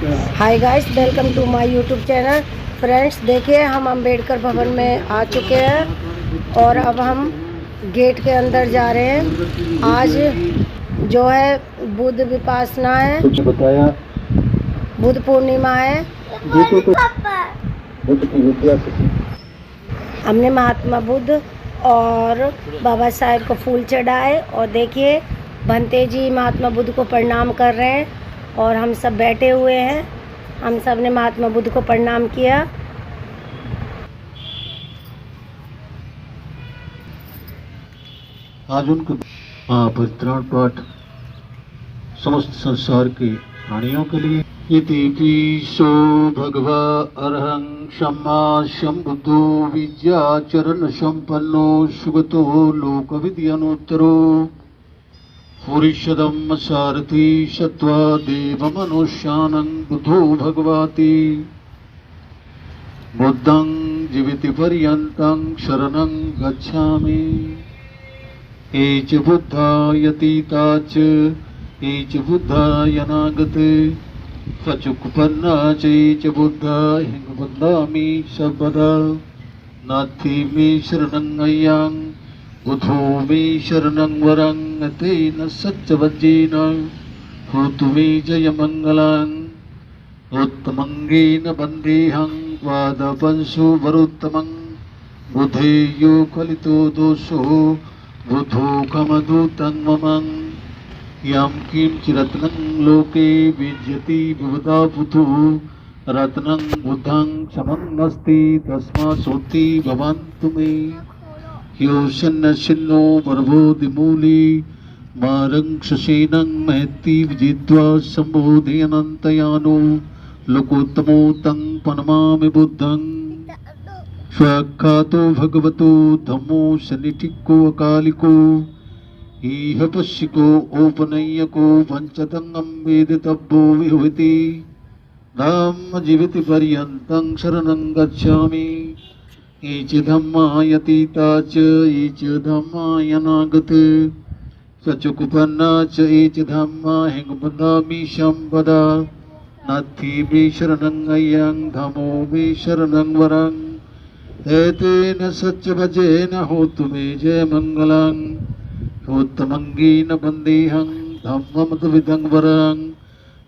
Hi guys, welcome to my YouTube channel. Friends, देखिए हम अंबेडकर भवन में आ चुके हैं और अब हम गेट के अंदर जा रहे हैं। आज जो है बुद्ध विपासना है, बताया बुद्ध पूर्णिमा है। हमने महात्मा बुद्ध और बाबा साहेब को फूल चढ़ाए और देखिए भंते जी महात्मा बुद्ध को प्रणाम कर रहे हैं और हम सब बैठे हुए हैं। हम सब ने महात्मा बुद्ध को प्रणाम किया। आज उनको परित्राण पाठ समस्त संसार के प्राणियों के लिए। इति पीशो भगवा अरहं सम्मा सम्बुद्धो विद्याचरण संपन्नो सुगतो लोक विद्यानोत्तरो पुरुषदम सारथी सत्वा देव मनुष्यानं बुद्धो भगवाति बुद्धं जीविति पर्यन्तं शरणं गच्छामि। एच बुद्धायतीता च एच बुद्धायनागते पचुकुपन्ना चैच बुद्धाय वदामि सर्वदा। नाथि मे शरणं अय्यां बुद्धो मे शरणं वरं तेन सच्चवज्जेन होतु मे जयमङ्गलम्। उत्तमङ्गेन वन्देऽहं पादपंशो वरोत्तमं बुद्धेयो कलितो दोषो बुद्धो कमदूतं ममं। यं किंचिरत्नं लोके विद्यति विबुधा बुद्धो रत्नं बुद्धं समन्नस्ति तस्मात्सोति भवन्तु मे। यो सन्नसिन्नो वरबोधिमूली मारं शशेनं महति विजित्वा सम्बोधयनन्तयानो लोकोत्तमो तं प्रणमामि बुद्धं। स्वाख्यातो भगवतो धम्मो सन्निधिको अकालिको इह पश्यको औपनय्यको पंचतंगं वेदितव्यो विहुति धम्म जीविति पर्यन्तं शरणं गच्छामि। एच धम्मायतीता च एच धम्मायनागते सचुकुपन्ना च एच धम्मा हिंगवदामि संपदा। नाथि मे शरणं अय्यां धम्मो मे शरणं वरं एतेन सच्चवजेन होतु मे जयमङ्गलम्। उत्तमङ्गेन वन्देऽहं धम्ममद्विदं वरं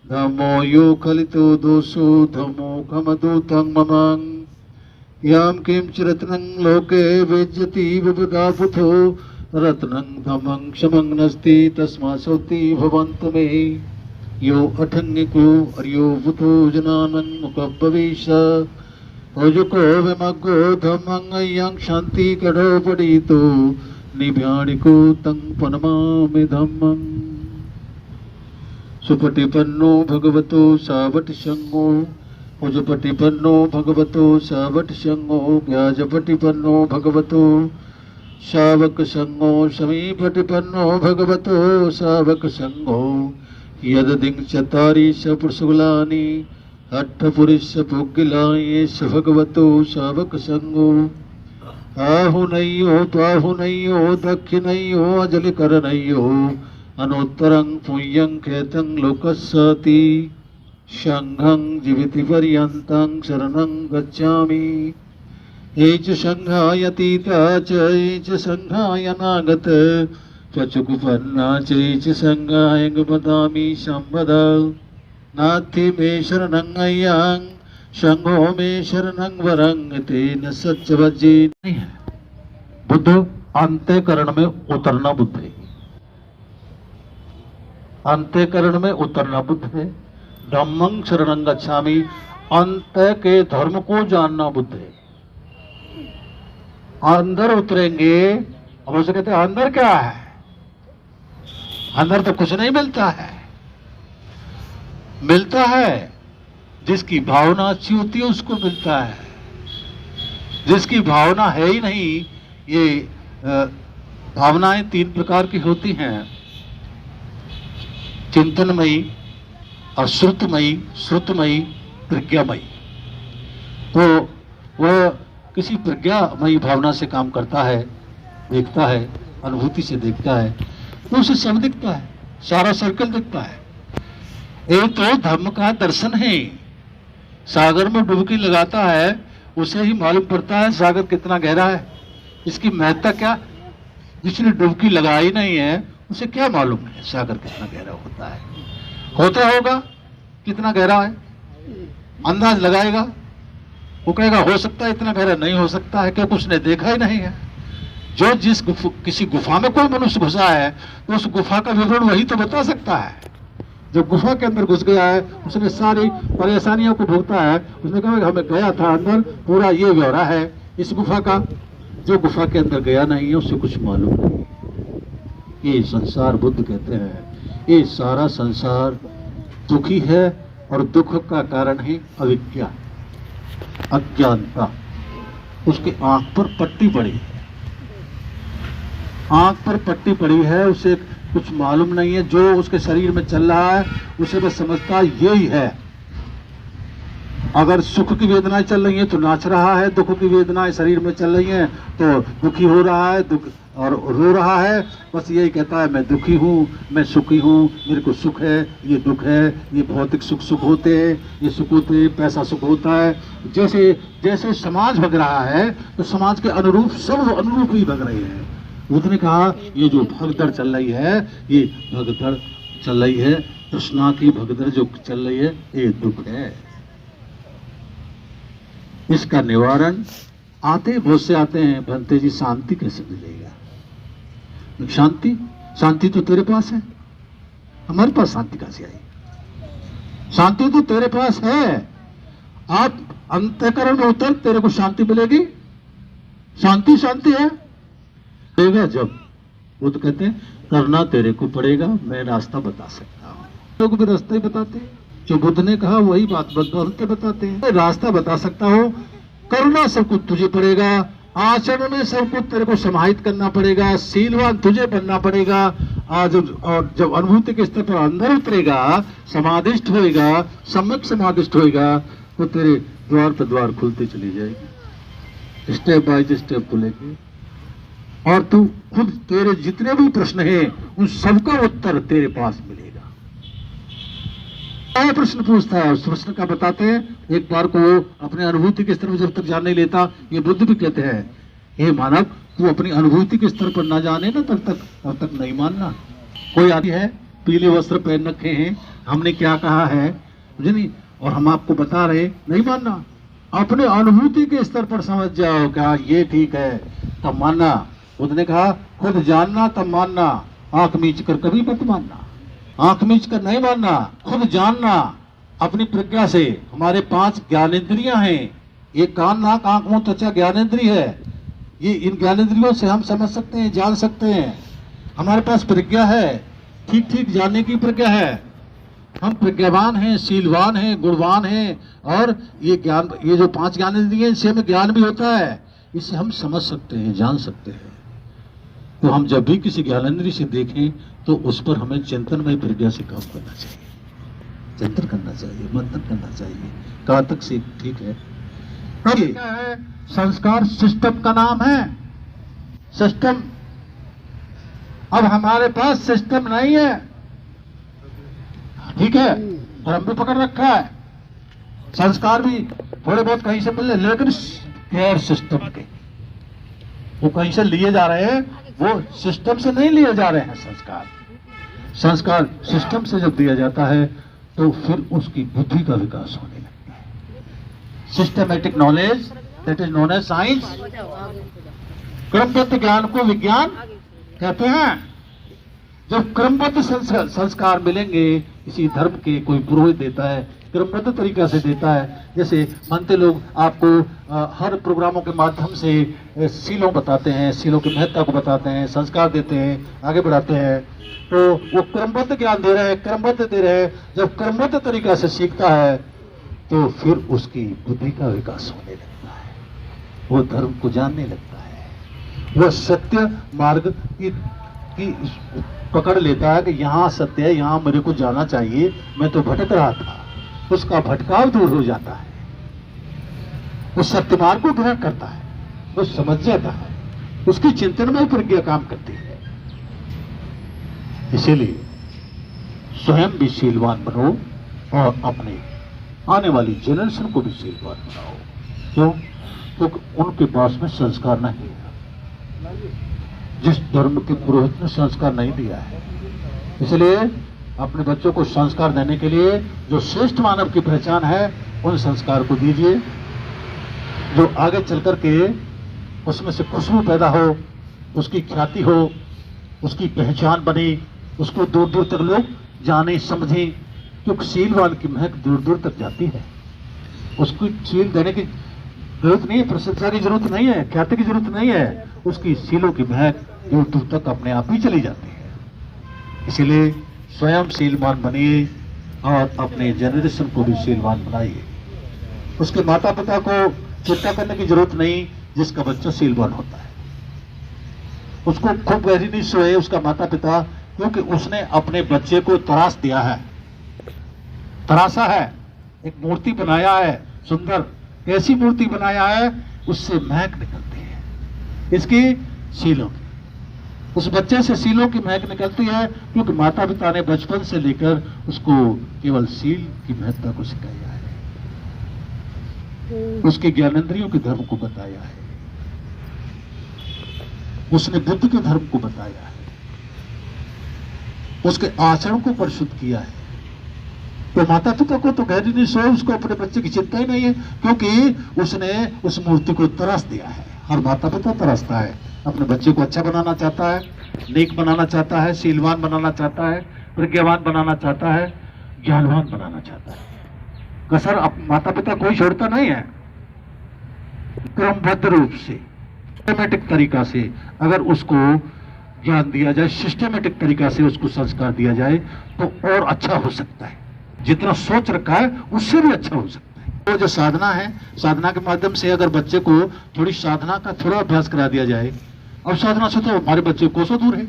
धम्मो यो कलितो दोषो धम्मो कमदूतं ममं। यां किंचिरत्नं लोके विद्यति विबुधा बुद्धो रत्नं धम्मं क्षमं नस्ति तस्मात्सोति भवन्तु मे। यो अठङ्गिको अर्यो बुद्धो जनानं मुखभवेश ओजुको विमग्गो धम्मं अय्यां शान्ति कड़ो पठितो निभ्याणिको तं प्रणमामि धम्मं। सुपटिपन्नो भगवतो सावटसंगो उजुपटिपन्नो भगवतो सावटसंगो व्याजपटिपन्नो भगवतो सावकसंगो समीपटिपन्नो भगवतो सावकसंगो यददिङ्चतारि सपुरुषगुलानि अट्ठपुरुष पुग्गिलाये स भगवतो सावकसंगो। आहुनय्यो त्वाहुनय्यो दक्षिणय्यो अजलिकरणय्यो अनुत्तरं पुण्यं खेतं लोकस्सति संघं जीविति पर्यन्तं शरणं गच्छामि। एच संघायतीता च एच संघायनागत पचुकुपन्ना च एच संघाय वदामि संपदा। नाथि मे शरणं अय्यां संघो मे शरणं वरं तेन सच्चवज्जेन। बुद्ध अंतःकरण में उतरना बुद्ध है। अंतःकरण में उतरना बुद्ध है। धम्मं शरणं गच्छामि, अंत के धर्म को जानना बुद्ध है। अंदर उतरेंगे, अब उसे कहते हैं अंदर क्या है? अंदर तो कुछ नहीं मिलता है। मिलता है जिसकी भावना अच्छी होती है उसको मिलता है। जिसकी भावना है ही नहीं, ये भावनाएं तीन प्रकार की होती हैं, चिंतनमयी, अश्रुतमयी, श्रुतमयी, प्रज्ञामयी। तो वह किसी प्रज्ञामयी भावना से काम करता है, देखता है, अनुभूति से देखता है, तो उसे सब दिखता है, सारा सर्कल दिखता है। ये तो धर्म का दर्शन है। सागर में डुबकी लगाता है, उसे ही मालूम पड़ता है सागर कितना गहरा है। इसकी महत्ता क्या, जिसने डुबकी लगाई नहीं है उसे क्या मालूम है सागर कितना गहरा होता है। होता होगा कितना गहरा है, अंदाज लगाएगा, वो कहेगा हो सकता है इतना गहरा, नहीं हो सकता है, क्या कुछ ने देखा ही नहीं है। जो किसी गुफा में कोई मनुष्य घुसा है तो उस गुफा का विवरण वही तो बता सकता है। जो गुफा के अंदर घुस गया है उसने सारी परेशानियों को भुगता है, उसने कहा हमें गया था अंदर, पूरा ये ब्यौरा है इस गुफा का। जो गुफा के अंदर गया नहीं है उससे कुछ मालूम नहीं। ये संसार, बुद्ध कहते हैं ये सारा संसार दुखी है और दुख का कारण है अविद्या, अज्ञानता। उसके आंख पर पट्टी पड़ी है, आंख पर पट्टी पड़ी है, उसे कुछ मालूम नहीं है। जो उसके शरीर में चल रहा है उसे बस समझता है यही है। अगर सुख की वेदनाएं चल रही हैं तो नाच रहा है, दुख की वेदनाएं शरीर में चल रही हैं तो दुखी हो रहा है, दुख और रो रहा है। बस यही कहता है मैं दुखी हूँ, मैं सुखी हूँ, मेरे को सुख है, ये दुख है, ये भौतिक सुख होते हैं, ये सुख होते हैं, पैसा सुख होता है। जैसे जैसे समाज भग रहा है तो समाज के अनुरूप सब अनुरूप ही भग रहे हैं। उसने कहा ये जो भगदड़ चल रही है, ये भगदड़ चल रही है, तृष्णा की भगदड़ जो चल रही है ये दुख है। इसका निवारण आते बहुत से आते हैं, भंते जी शांति कैसे मिलेगा। शांति, शांति तो तेरे पास है, हमारे पास शांति कैसे आई। शांति तो तेरे पास है, आप अंतःकरण में उतर, तेरे को शांति मिलेगी। शांति शांति है देगा जब, वो तो कहते हैं करना तेरे को पड़ेगा, मैं रास्ता बता सकता हूँ। लोग भी रास्ता ही बताते हैं, जो बुद्ध ने कहा वही बात बदलते बताते हैं। रास्ता बता सकता हो, करना सब कुछ तुझे पड़ेगा, आचरण में सब कुछ तेरे को समाहित करना पड़ेगा, शीलवान तुझे बनना पड़ेगा। आज और जब अनुभूति के स्तर पर अंदर उतरेगा, समाधिष्ट होएगा, सम्यक समाधिष्ट होएगा, तो तेरे द्वार पर द्वार खुलते चली जाएगी, स्टेप बाय स्टेप खुलेगी। और तू खुद, तेरे जितने भी प्रश्न हैं उन सबका उत्तर तेरे पास मिलेगा। क्या प्रश्न पूछता है, उस प्रश्न का बताते हैं। एक बार को वो अपने अनुभूति के स्तर पर जब तक जान नहीं लेता, ये बुद्ध भी कहते हैं हे मानव, तू अपनी अनुभूति के स्तर पर ना जाने ना तब तक नहीं मानना। कोई आदमी है, पीले वस्त्र पहन रखे हैं, हमने क्या कहा है मुझे नहीं, और हम आपको बता रहे, नहीं मानना। अपने अनुभूति के स्तर पर समझ जाओ क्या ये ठीक है तब मानना। बुद्ध ने कहा खुद जानना तब मानना, आंख मीच कर कभी मत मानना, आंख मीच कर नहीं मानना, खुद जानना अपनी प्रज्ञा से। हमारे 5 ज्ञानेंद्रियां हैं, ये कान नाक आंख मुंह त्वचा ज्ञानेंद्रिय है। ये इन ज्ञानेंद्रियों से हम समझ सकते हैं, जान सकते हैं। हमारे पास प्रज्ञा है, ठीक ठीक जानने की प्रज्ञा है। हम प्रज्ञावान हैं, शीलवान हैं, गुणवान हैं। और ये ज्ञान, ये जो 5 ज्ञानेंद्रियां, इससे हमें ज्ञान भी होता है, इससे हम समझ सकते हैं, जान सकते हैं। तो हम जब भी किसी ज्ञानेंद्रिय से देखें तो उस पर हमें चिंतनमय प्रज्ञा से काम करना चाहिए, चिंतन करना चाहिए, मंथन करना चाहिए, कहाँ तक से ठीक है। क्या है संस्कार, सिस्टम का नाम है सिस्टम। अब हमारे पास सिस्टम नहीं है, ठीक है, और हम भी पकड़ रखा है। संस्कार भी थोड़े बहुत कहीं से मिल रहे, लेकिन गैर सिस्टम के, वो कहीं से लिए जा रहे हैं, वो सिस्टम से नहीं लिए जा रहे हैं। संस्कार सिस्टम से जब दिया जाता है तो फिर उसकी बुद्धि का विकास होने लगता है। Systematic knowledge, that is known as science. क्रमबद्ध ज्ञान को विज्ञान कहते हैं। जब क्रमबद्ध संस्कार मिलेंगे, किसी धर्म के कोई पुरोहित देता है, क्रमबद्ध तरीका से देता है। जैसे मानते लोग आपको हर प्रोग्रामों के माध्यम से सीलों बताते हैं, सीलों की महत्ता को बताते हैं, संस्कार देते हैं, आगे बढ़ाते हैं, तो वो क्रमबद्ध ज्ञान दे रहे हैं, क्रमबद्ध दे रहे हैं। जब क्रमबद्ध तरीका से सीखता है तो फिर उसकी बुद्धि का विकास होने लगता है, वो धर्म को जानने लगता है, वो सत्य मार्ग की पकड़ लेता है कि यहाँ सत्य है, यहाँ मेरे को जाना चाहिए, मैं तो भटक रहा था। उसका भटकाव दूर हो जाता है, वो सत्य मार्ग को ग्रहण करता है, वो समझ जाता है, उसकी चिंतन में प्रज्ञा काम करती है। इसीलिए स्वयं भी शीलवान बनो, और अपने आने वाली जनरेशन को भी शीलवान बनाओ। क्यों? क्योंकि उनके पास में संस्कार नहीं है। जिस धर्म के पुरोहित ने संस्कार नहीं दिया है, इसलिए अपने बच्चों को संस्कार देने के लिए जो श्रेष्ठ मानव की पहचान है उन संस्कार को दीजिए, जो आगे चल कर के उसमें से खुशबू पैदा हो, उसकी ख्याति हो, उसकी पहचान बने, उसको दूर दूर तक लोग जाने समझें। क्योंकि शीलवान की महक दूर दूर तक जाती है। उसको शील देने की जरूरत नहीं है, प्रशंसा की जरूरत नहीं है, ख्याति की जरूरत नहीं है, उसकी शीलों की महक दूर दूर तक अपने आप ही चली जाती है। इसलिए स्वयं शीलवान बनिए और अपने जनरेशन को भी शीलवान बनाइए। उसके माता पिता को चिंता करने की जरूरत नहीं जिसका बच्चा शीलवान होता है। उसको खूब गहरी नींद सोए उसका माता पिता, क्योंकि उसने अपने बच्चे को तराश दिया है, तराशा है, एक मूर्ति बनाया है, सुंदर ऐसी मूर्ति बनाया है, उससे महक निकलती है इसकी शीलों की। उस बच्चे से शीलों की महक निकलती है क्योंकि माता पिता ने बचपन से लेकर उसको केवल शील की महत्ता को सिखाया है, उसके ज्ञानेंद्रियों के धर्म को बताया है, उसने बुद्ध के धर्म को बताया है, उसके आचरण को परिशुद्ध किया है। तो माता पिता को तो गहरी नींद सोए, उसको अपने बच्चे की चिंता ही नहीं है, क्योंकि उसने उस मूर्ति को तराश दिया है। हर माता पिता तरसता है, अपने बच्चे को अच्छा बनाना चाहता है, नेक बनाना चाहता है, शीलवान बनाना चाहता है, प्रज्ञावान बनाना चाहता है, ज्ञानवान बनाना चाहता है। कसर माता पिता कोई छोड़ता नहीं है। क्रमबद्ध रूप से सिस्टमेटिक तरीका से अगर उसको ज्ञान दिया जाए, सिस्टमेटिक तरीका से उसको संस्कार दिया जाए तो और अच्छा हो सकता है। जितना सोच रखा है उससे भी अच्छा हो सकता है। तो जो साधना है, साधना के माध्यम से अगर बच्चे को थोड़ी साधना का थोड़ा अभ्यास करा दिया जाए, और साधना से तो हमारे बच्चे कोसों दूर है,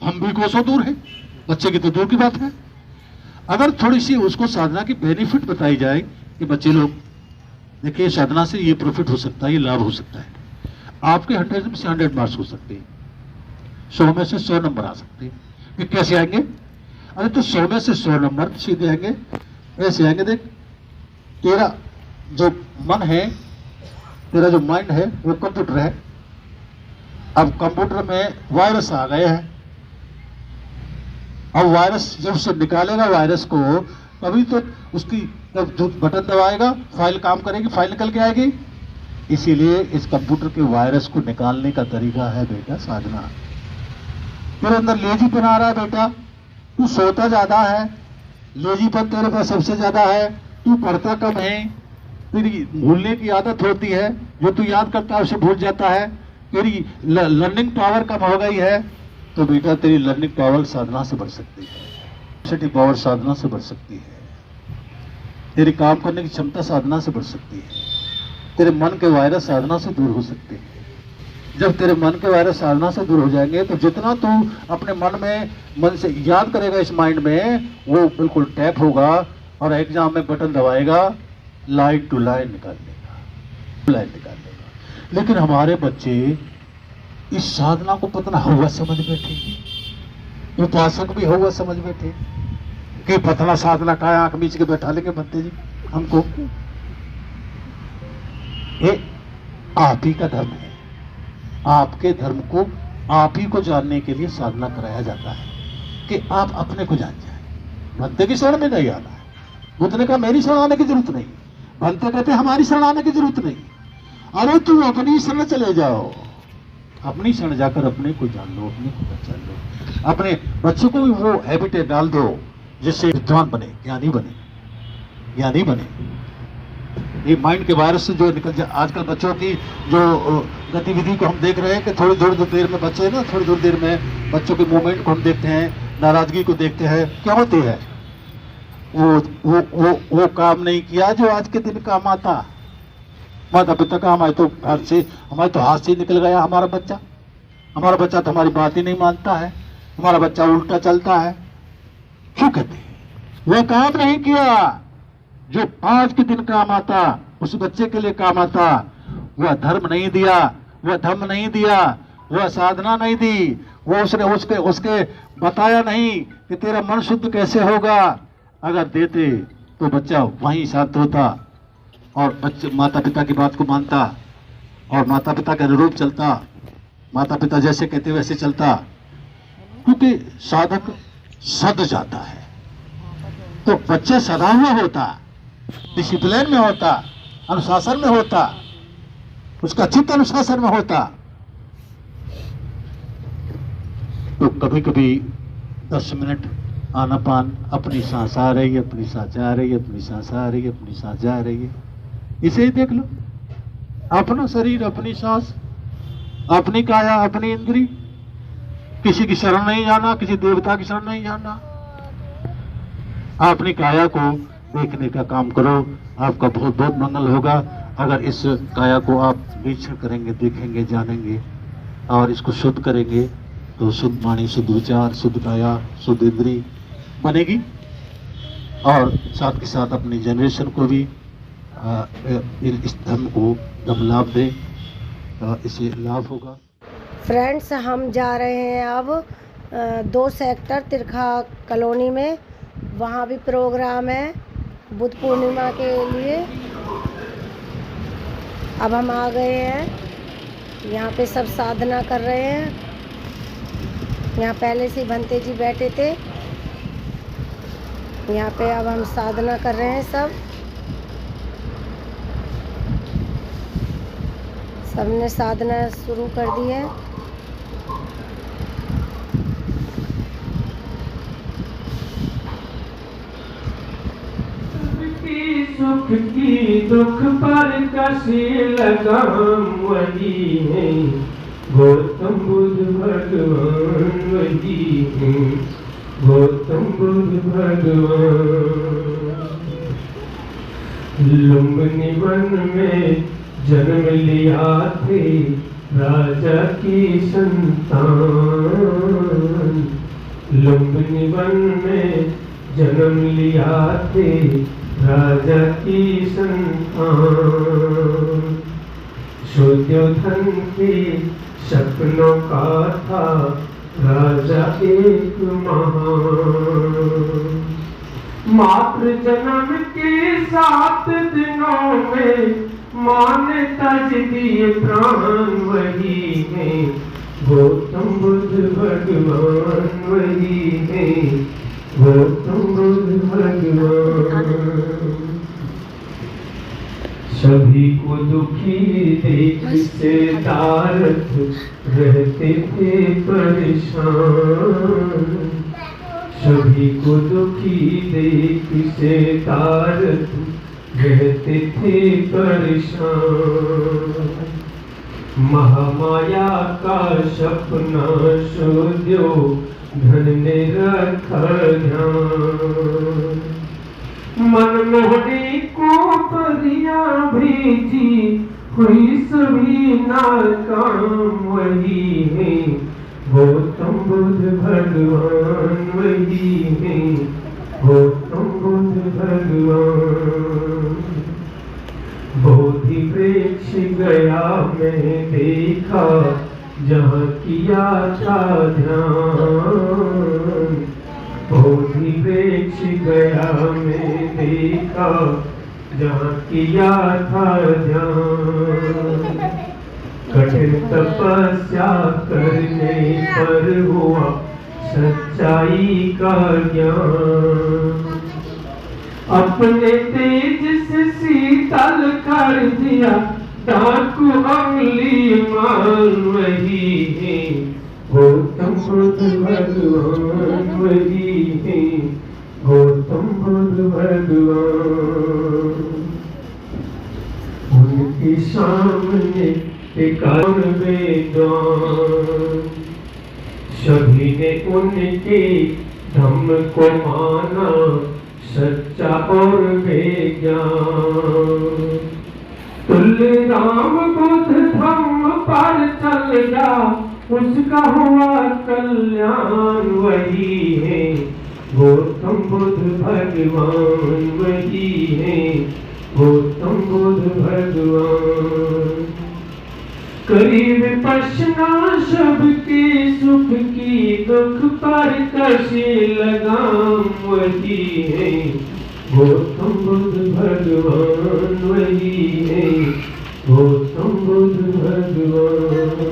हम भी कोसों दूर है, बच्चे की तो दूर की बात है। अगर थोड़ी सी उसको साधना की बेनिफिट बताई जाए कि बच्चे लोग देखिए साधना से ये प्रॉफिट हो सकता है, ये लाभ हो सकता है, आपके 100 में से 100 मार्क्स हो सकते हैं, 100 में से 100 नंबर आ सकते हैं। कि कैसे आएंगे? अरे तो 100 में से 100 नंबर सीधे आएंगे, ऐसे आएंगे। देख तेरा जो मन है, तेरा जो माइंड है वो कंप्यूटर है। अब कंप्यूटर में वायरस आ गए हैं, अब वायरस जब से निकालेगा वायरस को, तभी तो उसकी जब जो बटन दबाएगा फाइल काम करेगी, फाइल निकल के आएगी। इसीलिए इस कंप्यूटर के वायरस को निकालने का तरीका है बेटा साधना। तेरे अंदर लेजीपन आ रहा है बेटा, तू सोता ज्यादा है, लेजीपन तेरे पास सबसे ज्यादा है, तू पढ़ता कम है, तेरी भूलने की आदत होती है, जो तू याद करता है उसे भूल जाता है, तेरी लर्निंग पावर कम हो गई है। तो बेटा तेरी लर्निंग पावर साधना से बढ़ सकती है, कैपेसिटी पावर साधना से बढ़ सकती है, तेरी काम करने की क्षमता साधना से बढ़ सकती है, तेरे मन के वायरस साधना से दूर हो सकते हैं। जब तेरे मन के वायरस साधना से दूर हो जाएंगे तो जितना तू अपने मन से याद करेगा इस माइंड में, वो बिल्कुल टैप होगा और एग्जाम में बटन दबाएगा, लाइन टू लाइन निकाल देगा, लाइन निकाल देगा। लेकिन हमारे बच्चे इस साधना को पतना हुआ समझ बैठे, उपासक भी हुआ समझ बैठे कि पतना साधना का आंख बीच के बैठा लेंगे बनते जी हमको। ये आप ही का धर्म है, आपके धर्म को आप ही को जानने के लिए साधना कराया जाता है कि आप अपने को जान जाए। भंते की शरण में नहीं आना है। बुद्ध ने कहा मेरी शरण आने की जरूरत नहीं, भंते कहते हमारी शरण आने की जरूरत नहीं। अरे तुम अपनी शरण चले जाओ, अपनी शरण जाकर अपने को जान लो, अपने को पहचान लो, अपने बच्चों को भी वो हैबिट डाल दो जिससे विद्वान बने, ज्ञानी बने, ज्ञानी बने। ये माइंड के वायरस से जो निकल जाए। आजकल बच्चों की जो गतिविधि को हम देख रहे हैं कि थोड़ी देर में बच्चे ना, थोड़ी देर में बच्चों के मूवमेंट को हम देखते हैं, नाराजगी को देखते हैं, क्या होती है? वो काम नहीं किया जो आज के दिन काम आता। माता पिता का हमारे तो हाथ से निकल गया हमारा बच्चा तो हमारी बात ही नहीं मानता है, हमारा बच्चा उल्टा चलता है। क्यों कहते हैं? वह काम नहीं किया जो आज के दिन काम आता, उस बच्चे के लिए काम आता। वह धर्म नहीं दिया, वह धम्म नहीं दिया, वह साधना नहीं दी, वो उसके बताया नहीं कि तेरा मन शुद्ध कैसे होगा। अगर देते तो बच्चा वहीं शांत होता और बच्चे माता पिता की बात को मानता और माता पिता के अनुरूप चलता, माता पिता जैसे कहते वैसे चलता, क्योंकि साधक सद जाता है। तो बच्चा सदा हुआ होता, डिसिप्लिन में होता, अनुशासन में होता, उसका चित्त अनुशासन में होता। तो कभी कभी 10 मिनट आनापान, अपनी सांस आ रही है, अपनी सांस जा रही है, अपनी सांस आ रही है, अपनी सांस जा रही है, इसे ही देख लो। अपना शरीर, अपनी सांस, अपनी काया, अपनी इंद्री, किसी की शरण नहीं जाना, किसी देवता की शरण नहीं जाना। अपनी काया को देखने का काम करो, आपका बहुत बहुत मंगल होगा। अगर इस काया को आप निरीक्षण करेंगे, देखेंगे, जानेंगे और इसको शुद्ध करेंगे तो शुद्ध वाणी, शुद्ध विचार, शुद्ध काया, शुद्ध इंद्री बनेगी। और साथ के साथ अपनी जनरेशन को भी इस धर्म को जब लाभ दे, इसे लाभ होगा। फ्रेंड्स, हम जा रहे हैं अब 2 सेक्टर तिरखा कॉलोनी में, वहाँ भी प्रोग्राम है बुद्ध पूर्णिमा के लिए। अब हम आ गए हैं, यहाँ पे सब साधना कर रहे हैं। यहाँ पहले से भंते जी बैठे थे, यहाँ पे अब हम साधना कर रहे हैं। सबने साधना शुरू कर दी है। सुख की दुख पर कसी लगाम वही है, गौतम बुद्ध भगवान वही है, गौतम बुद्ध भगवान। लुम्बिनी वन में जन्म लिया थे राजा की संतान, लुम्बिनी वन में जन्म लिया थे राजा की संतान। शुद्धोधन के सपनों का था राजा एक महान। मातृ जन्म के 7 दिनों में माने तज दिए प्राण वही है, गौतम बुद्ध भगवान वही है, गौतम बुद्ध भगवान। सभी को दुखी देख से दारथ रहते थे परेशान, सभी को दुखी देख से दारथ रहते थे परेशान। महामाया का सपना सोध्यो धन ने रखा ध्यान। मनमोहनी को परियां भेजी हुई सभी नाकाम वही है, गौतम बुद्ध भगवान वही है, गौतम बुद्ध भगवान। बोधि वृक्ष गया मैं देखा जहाँ किया था ध्यान, बोधि वृक्ष गया मैं देखा जहाँ किया था ध्यान। कठिन तपस्या करने पर हुआ सच्चाई का ज्ञान। अपने तेज से शीतल कर दिया डाकू अमली मान वही है, गौतम बुद्ध भगवान वही है, गौतम बुद्ध भगवान। उनके सामने टिकाण वेदान, सभी ने उनके धम्म को माना सच्चा और बेज्ञान। तुल्य राम बुद्ध धम्म पर चल गया, उसका हुआ कल्याण वही है, गौतम बुद्ध भगवान वही है, गौतम बुद्ध भगवान। करीब पश्ना सबके सुख की दुख पर कसे लगाम वही है, गौतम बुद्ध भगवान वही है, गौतम बुद्ध भगवान।